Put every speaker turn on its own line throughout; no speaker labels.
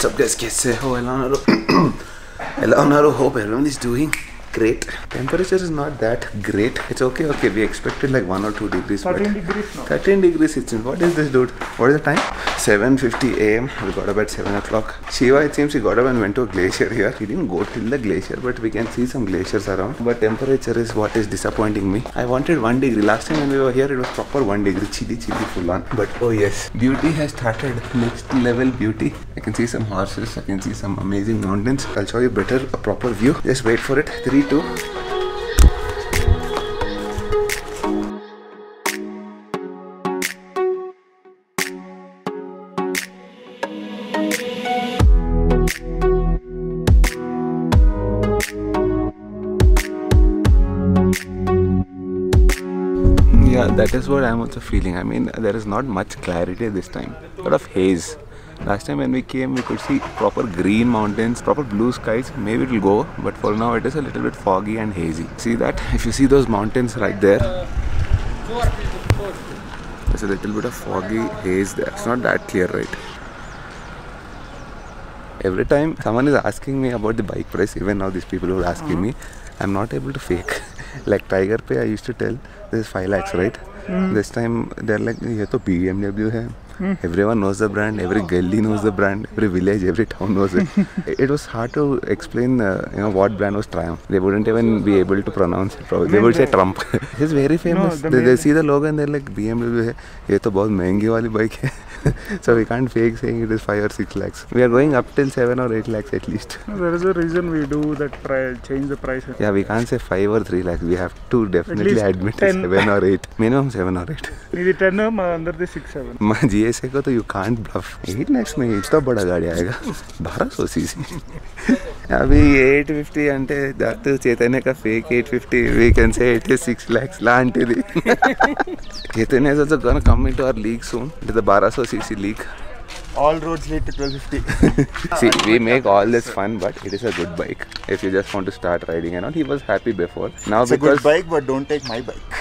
what's up guys? Kaise ho? Eleonaru, hope everyone is doing great. Temperature is not that great. It's okay. We expected like 1 or 2 degrees.
13 degrees now.
13 degrees it's in. What is this, dude? What is the time? 7:50 a.m. We got up at 7 o'clock. Shiva, it seems he got up and went to a glacier here. He didn't go till the glacier, but we can see some glaciers around. But temperature is what is disappointing me. I wanted 1 degree. Last time when we were here, it was proper 1 degree. Chilly full on. But oh yes, beauty has started. Next level beauty. I can see some horses. I can see some amazing mountains. I'll show you better a proper view. Just wait for it. 3, 2. Yeah, that is what I'm also feeling. I mean, there is not much clarity this time. A lot of haze. Last time when we came, we could see proper green mountains, proper blue skies. Maybe it will go, but for now it is a little bit foggy and hazy. See that? If you see those mountains right there, there's a little bit of foggy haze there. It's not that clear, right? Every time someone is asking me about the bike price, even now these people who are asking me, I'm not able to fake. Like Tiger Pay, I used to tell, this is 5 lakhs, right? This time they're like, ये तो BMW है. Everyone knows the brand, every gully knows the brand, every village, every town knows it. It was hard to explain, what brand was Triumph. They wouldn't even be able to pronounce it probably. They would say Trump. It's very famous. No, they see the logo and they're like, BMW है, ये तो बहुत महंगी वाली bike है. So we can't fake saying it is 5 or 6 lakhs. We are going up till 7 or 8 lakhs at least.
No, there is a reason we do that, change the price.
Yeah, we can't say 5 or 3 lakhs. We have to definitely admit 7 or 8. Minimum 7 or 8.
Maybe 10 under the 6, 7.
GSA को तो you can't bluff. 8 lakhs में इतना बड़ा गाड़ी आएगा. 1200 cc. अभी 850 అంటే that चैतन्य का fake 850. We can say it is 6 lakhs लांटिदी. Chaitanya is also gonna come into our league soon. It is the 1200 cc league.
All roads lead to 1250.
See, we make all this fun, but it is a good bike. If you just want to start riding and all, he was happy before. Now
it's a good bike, but don't take my bike.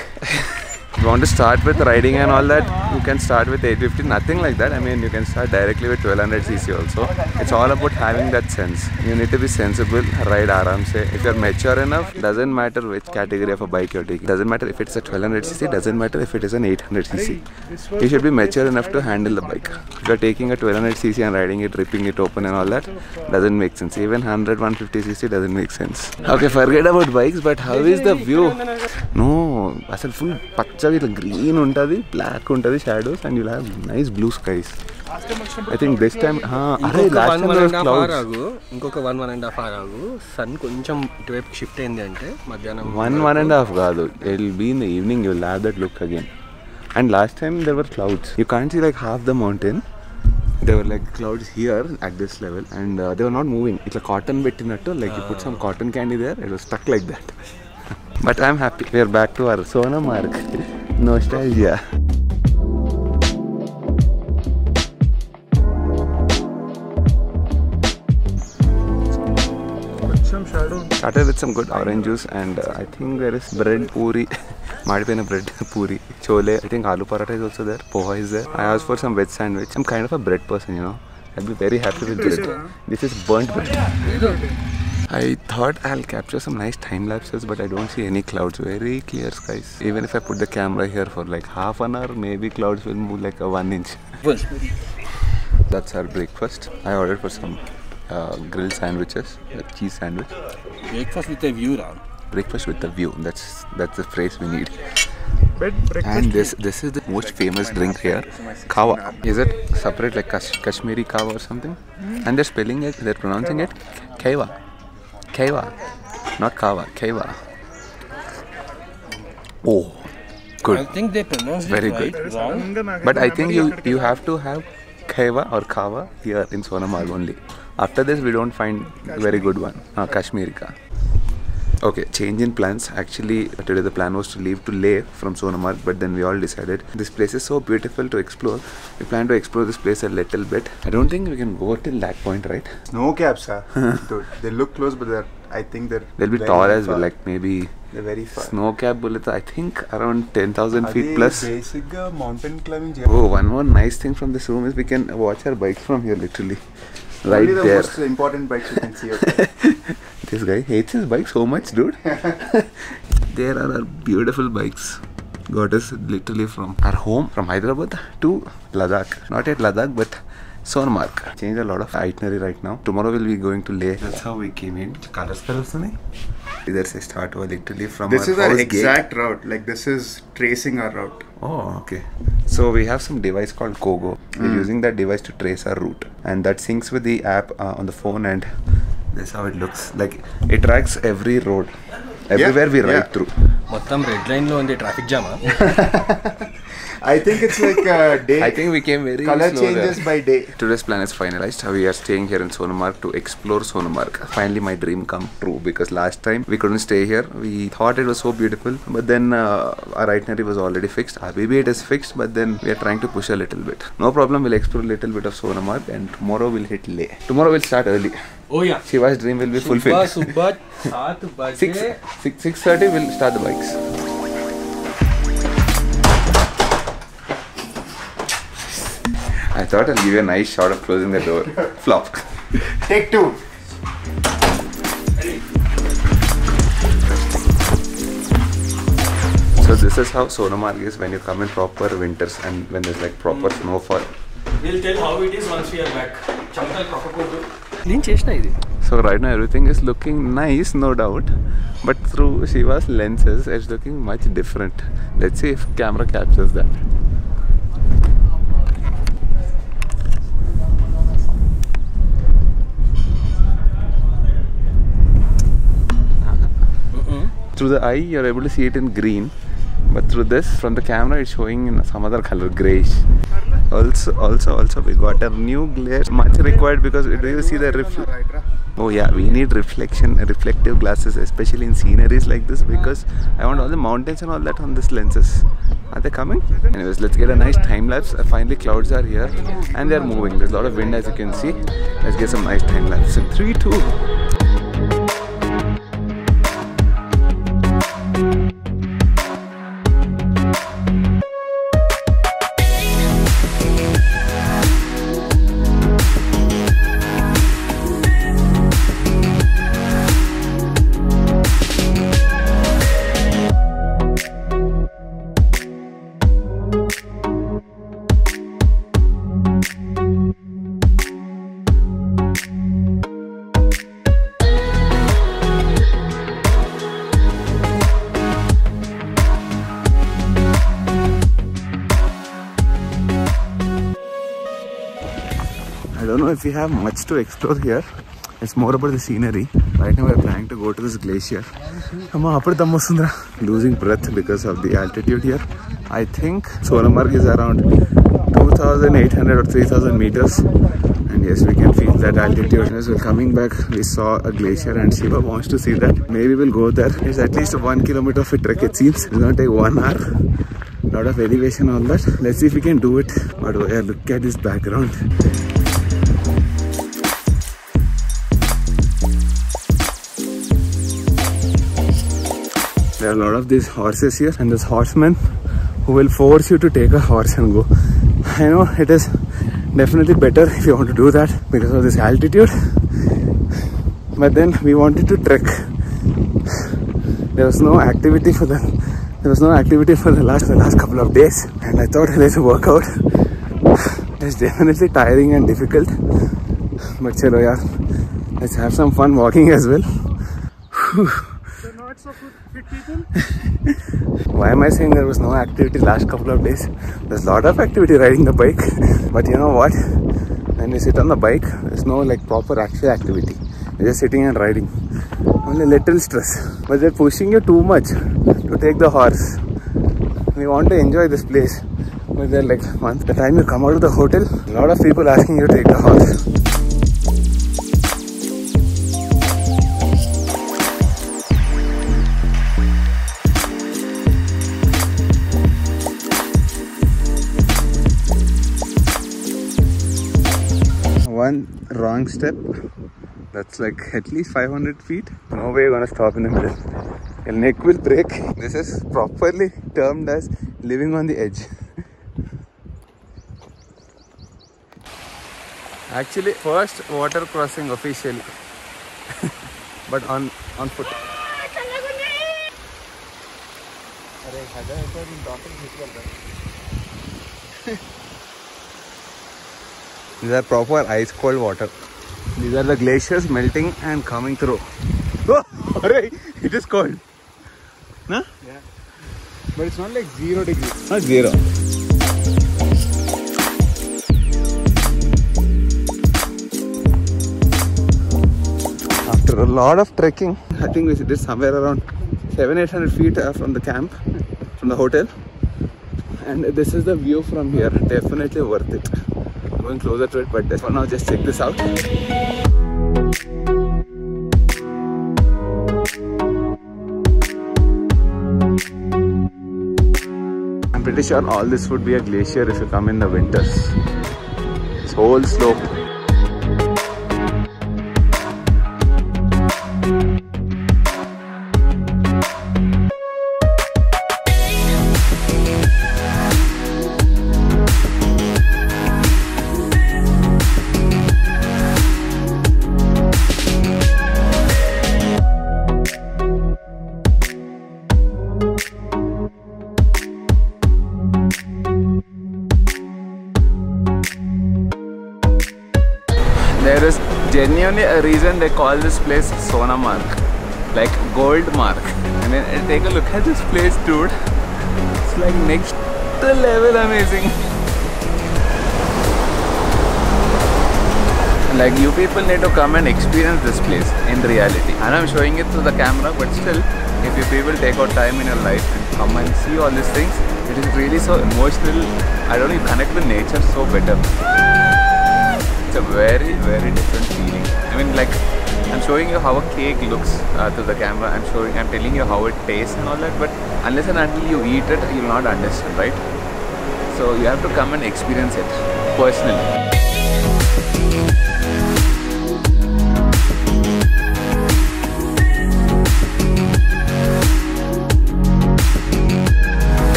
If you want to start with riding and all that, you can start with 850, nothing like that. I mean, you can start directly with 1200cc also. It's all about having that sense. You need to be sensible, ride aram se. If you're mature enough, doesn't matter which category of a bike you're taking. Doesn't matter if it's a 1200cc, doesn't matter if it is an 800cc. You should be mature enough to handle the bike. If you're taking a 1200cc and riding it, ripping it open and all that, doesn't make sense. Even 100, 150cc doesn't make sense. Okay, forget about bikes, but how is the view? No, asal full paccha green untadi, black untadi, shadows, and you'll have nice blue skies. I think this time, last time there was clouds.
ఇంకొక 1.5 hour ఆగు sun కొంచెం ఇటువైపు shift అయింది అంటే మధ్యాహ్నం
1.5 కాదు, it will be in the evening. You'll have that look again. And last time there were clouds. You can't see like half the mountain. There were like clouds here at this level, and they were not moving. It's like cotton bettinattu, like you put some cotton candy there, it was stuck like that. But I'm happy. We are back to our Sonamarg nostalgia.
Some shadow.
Started with some good orange juice, and I think there is bread puri. Madipena bread puri. Chole. I think aloo paratha is also there. Poha is there. I asked for some veg sandwich. I'm kind of a bread person, I'd be very happy with bread. This is burnt bread. I thought I'll capture some nice time lapses, but I don't see any clouds. Very clear skies. Even if I put the camera here for like half an hour, maybe clouds will move like a 1 inch. That's our breakfast. I ordered for some grilled sandwiches, like cheese sandwich.
Breakfast with view రా.
Breakfast with a view. That's the phrase we need.
Breakfast.
And this is the most famous drink here, kawa. Is it separate like Kashmiri kawa or something? And they're spelling it. They're pronouncing it kaiwa. Kaiwa, not kawa, kaiwa. Oh, good.
I think they pronounce it
Very
right,
good.
wrong.
But I think you have to have kaiwa or kawa here in Sonamarg only. After this, we don't find very good one. Kashmiri ka. Okay, change in plans. Actually, today the plan was to leave to Leh from Sonamarg, but then we all decided this place is so beautiful to explore. We plan to explore this place a little bit. I don't think we can go till that point, right?
Snow caps, dude. They look close, but I think
they'll be tall as well, like maybe
they're very far.
Snow cap bullet, I think around 10,000 feet plus.
Basic mountain climbing.
Oh, one more nice thing from this room is we can watch our bikes from here literally. right
Only the
there.
most important bikes you can see out there.
This guy hates his bike so much, dude. There are our beautiful bikes. Got us literally from our home, from Hyderabad to Ladakh. Not yet Ladakh, but Sonmarg. Changed a lot of itinerary right now. Tomorrow we'll be going to Leh. That's how we came in. Colors nahi. Either say start or literally from
This
our
is our
house
exact route. Like this is tracing our route.
Oh, okay. So we have some device called Kogo. We're using that device to trace our route, and that syncs with the app on the phone, and that's how it looks. Like it tracks every road, everywhere we ride through.
మొత్తం red line లో ఉంది traffic Jama.
I think it's like a day.
I think we came very
Color
slow
changes
there.
by day.
Today's plan is finalized. We are staying here in Sonmarg to explore Sonmarg. Finally, my dream come true, because last time we couldn't stay here. We thought it was so beautiful, but then our itinerary was already fixed. Maybe it is fixed, but then we are trying to push a little bit. No problem. We'll explore a little bit of Sonmarg, and tomorrow we'll hit Leh. Tomorrow we'll start early.
Oh yeah.
Shiva's dream will be fulfilled.
सुबह 7 बजे
6:30 we'll start the bikes. I thought I'll give you a nice shot of closing the door. Flop.
Take 2.
So this is how Sonmarg is when you come in proper winters and when there's like proper snowfall.
We'll tell how it is once we are back. చమటల్ proper code clean చేసినా ఇది.
So right now everything is looking nice, no doubt, but through Shiva's lenses it's looking much different. Let's see if camera captures that. Through the eye you're able to see it in green, but through this, from the camera, it's showing in some other color, grayish. Also we got a new glare, much required, because do you see the oh yeah, we need reflective glasses, especially in sceneries like this, because I want all the mountains and all that on this lenses. Are they coming? Anyways, let's get a nice time lapse. Finally clouds are here and they are moving. There's a lot of wind, as you can see. Let's get some nice time lapse in 3, 2. I don't know if we have much to explore here. It's more about the scenery. Right now we're planning to go to this glacier. Losing breath because of the altitude here. I think Sonmarg is around 2,800 or 3,000 meters. And yes, we can feel that altitude. As we're coming back, we saw a glacier and Shiva wants to see that. Maybe we'll go there. It's at least 1 kilometer of a trek, it seems. It's going to take 1 hour. Lot of elevation, all that. Let's see if we can do it. But yeah, look at this background. There are a lot of these horses here, and there's horsemen who will force you to take a horse and go. I know it is definitely better if you want to do that because of this altitude, but then we wanted to trek. There was no activity for the last couple of days, and I thought let's work out. It's definitely tiring and difficult, but chalo yaar, let's have some fun walking as well.
They're not so fit people.
Why am I saying there was no activity last couple of days? There's a lot of activity riding the bike, but you know what? When you sit on the bike, there's no like proper actual activity. You're just sitting and riding. Only little stress, but they're pushing you too much to take the horse. We want to enjoy this place, but they're like, once the time you come out of the hotel, a lot of people asking you to take the horse. One wrong step, that's like at least 500 feet. No way you're gonna stop in the middle. Your neck will break. This is properly termed as living on the edge. Actually, first water crossing officially, but on foot. These are proper ice cold water. These are the glaciers melting and coming through. Oh, it is cold. Huh?
Yeah. But it's not like 0 degrees.
Not 0. After a lot of trekking, I think we did somewhere around 700-800 feet from the camp, from the hotel. And this is the view from here. Definitely worth it. I'm going closer to it, but for now, just check this out. I'm pretty sure all this would be a glacier if you come in the winters. This whole slope. There is genuinely a reason they call this place Sonamark, like gold mark. And then take a look at this place, dude. It's like next level amazing. Like, you people need to come and experience this place in reality. And I'm showing it through the camera, but still, if you people take out time in your life and come and see all these things, it is really so emotional. I don't know, you connect with nature so better. It's a very, very different feeling. I mean, like, I'm showing you how a cake looks to the camera. I'm telling you how it tastes and all that. But unless and until you eat it, you'll not understand, right? So you have to come and experience it personally.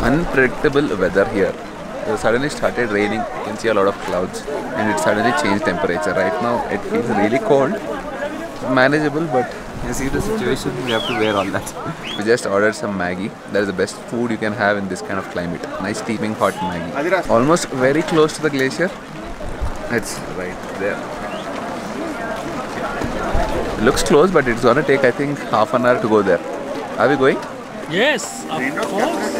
Unpredictable weather here. It suddenly started raining. You can see a lot of clouds, and it suddenly changed temperature. Right now it feels really cold, manageable, but you see the situation, we have to wear all that. We just ordered some Maggi. That is the best food you can have in this kind of climate. Nice steaming hot Maggi. Almost very close to the glacier. It's right there. It looks close, but it's gonna take, I think, half an hour to go there. Are we going?
Yes, of course.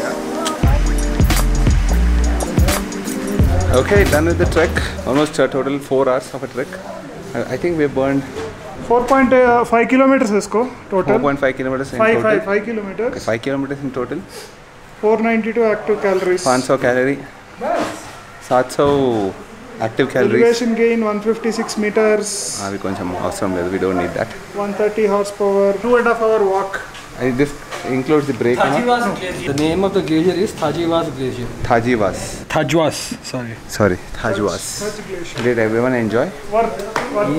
Okay, done with the trek. Almost a total 4 hours of a trek. I think we burned
4.5 kilometers isko total.
4.5 kilometers in total.
5 kilometers.
Okay, 5 kilometers in total.
492 active calories.
500 calorie. 700 active calories.
Elevation gain 156 meters.
We koncham awesome ledu. We don't need that.
130 horsepower. 2.5 hour walk.
This includes the break.
The name of the glacier is Thajwas Glacier.
Thajwas.
Sorry.
Thajwas. Did everyone enjoy?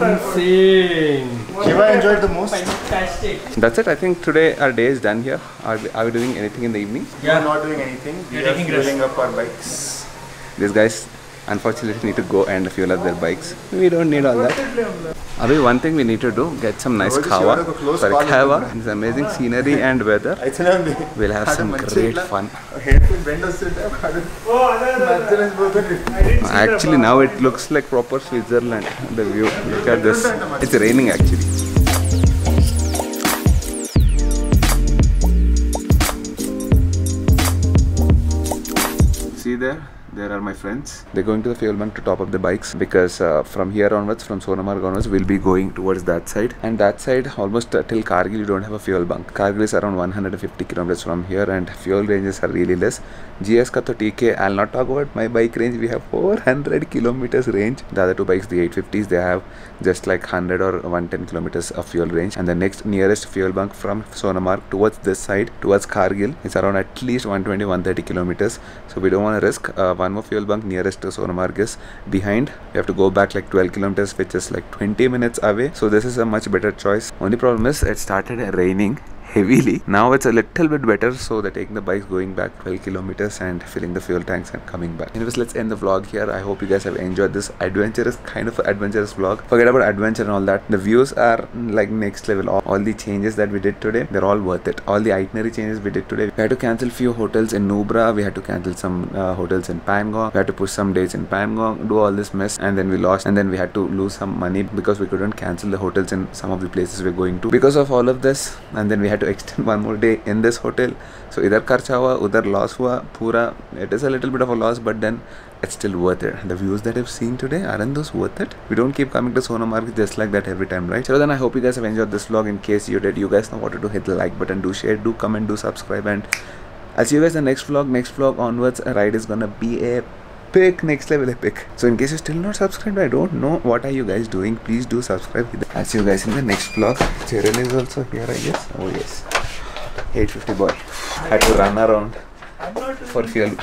Insane.
Shiva enjoyed the most.
Fantastic.
That's it. I think today our day is done here. Are we doing anything in the evening?
We are not doing anything. We are fueling up our bikes.
These guys unfortunately need to go and fuel up their bikes. We don't need all that. Abhi, one thing we need to do, get some nice kawa. It's amazing scenery and weather. We'll have some great fun. Actually, now it looks like proper Switzerland. The view. Look at this. It's raining actually. See there? There are my friends. They're going to the fuel bank to top up the bikes because from here onwards, from Sonamarg onwards, we'll be going towards that side. And that side, almost till Kargil, you don't have a fuel bank. Kargil is around 150 kilometers from here, and fuel ranges are really less. GS ka to TK, I'll not talk about my bike range. We have 400 kilometers range. The other two bikes, the 850s, they have just like 100 or 110 kilometers of fuel range. And the next nearest fuel bank from Sonamarg towards this side, towards Kargil, is around at least 120-130 kilometers. So we don't want to risk. One more fuel bank nearest to Sonamarg is behind. We have to go back like 12 kilometers, which is like 20 minutes away. So this is a much better choice. Only problem is it started raining heavily. Now it's a little bit better, so they're taking the bikes going back 12 kilometers and filling the fuel tanks and coming back. Anyways, let's end the vlog here. I hope you guys have enjoyed this kind of adventurous vlog. Forget about adventure and all that. The views are like next level. All the changes that we did today, they're all worth it. All the itinerary changes we did today. We had to cancel few hotels in Nubra. We had to cancel some hotels in Pangong. We had to push some days in Pangong, do all this mess, and then we lost, and then we had to lose some money because we couldn't cancel the hotels in some of the places we're going to because of all of this. And then we had to extend one more day in this hotel. So idhar kharcha hua, udhar loss hua, pura. It is a little bit of a loss, but then it's still worth it. The views that I've seen today, aren't those worth it? We don't keep coming to Sonamarg just like that every time, right? So then I hope you guys have enjoyed this vlog. In case you did, you guys know what to do. Hit the like button, do share, do comment, do subscribe, and I'll see you guys in the next vlog. Next vlog onwards, a ride is gonna be epic, next level epic. So in case you're still not subscribed, I don't know what are you guys doing. Please do subscribe. I'll see you guys in the next vlog. Cheran is also here, I guess. Oh yes. 850 boy. Had to run around for fuel.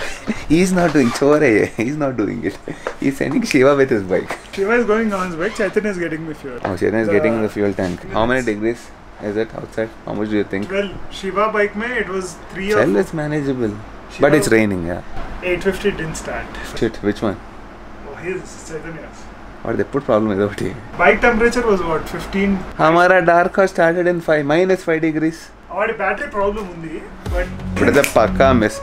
He's not doing chore. He's not doing it. He's sending Shiva with his bike.
Shiva is going on his bike. Chaitanya is getting me fuel.
Oh, Chaitanya is getting the fuel tank. How many degrees is it outside? How much do you think?
Well, Shiva bike mein it was 3 or
Well,
4.
it's manageable.
Shiva
But it's raining, yeah.
850 didn't start.
Shit, which one?
Oh, his Chaitanya's.
Or they put problem is over here.
Bike temperature was what? 15.
Hamara dark horse started in -5 degrees.
Our battery problem undi, but
But it's a pakka mess.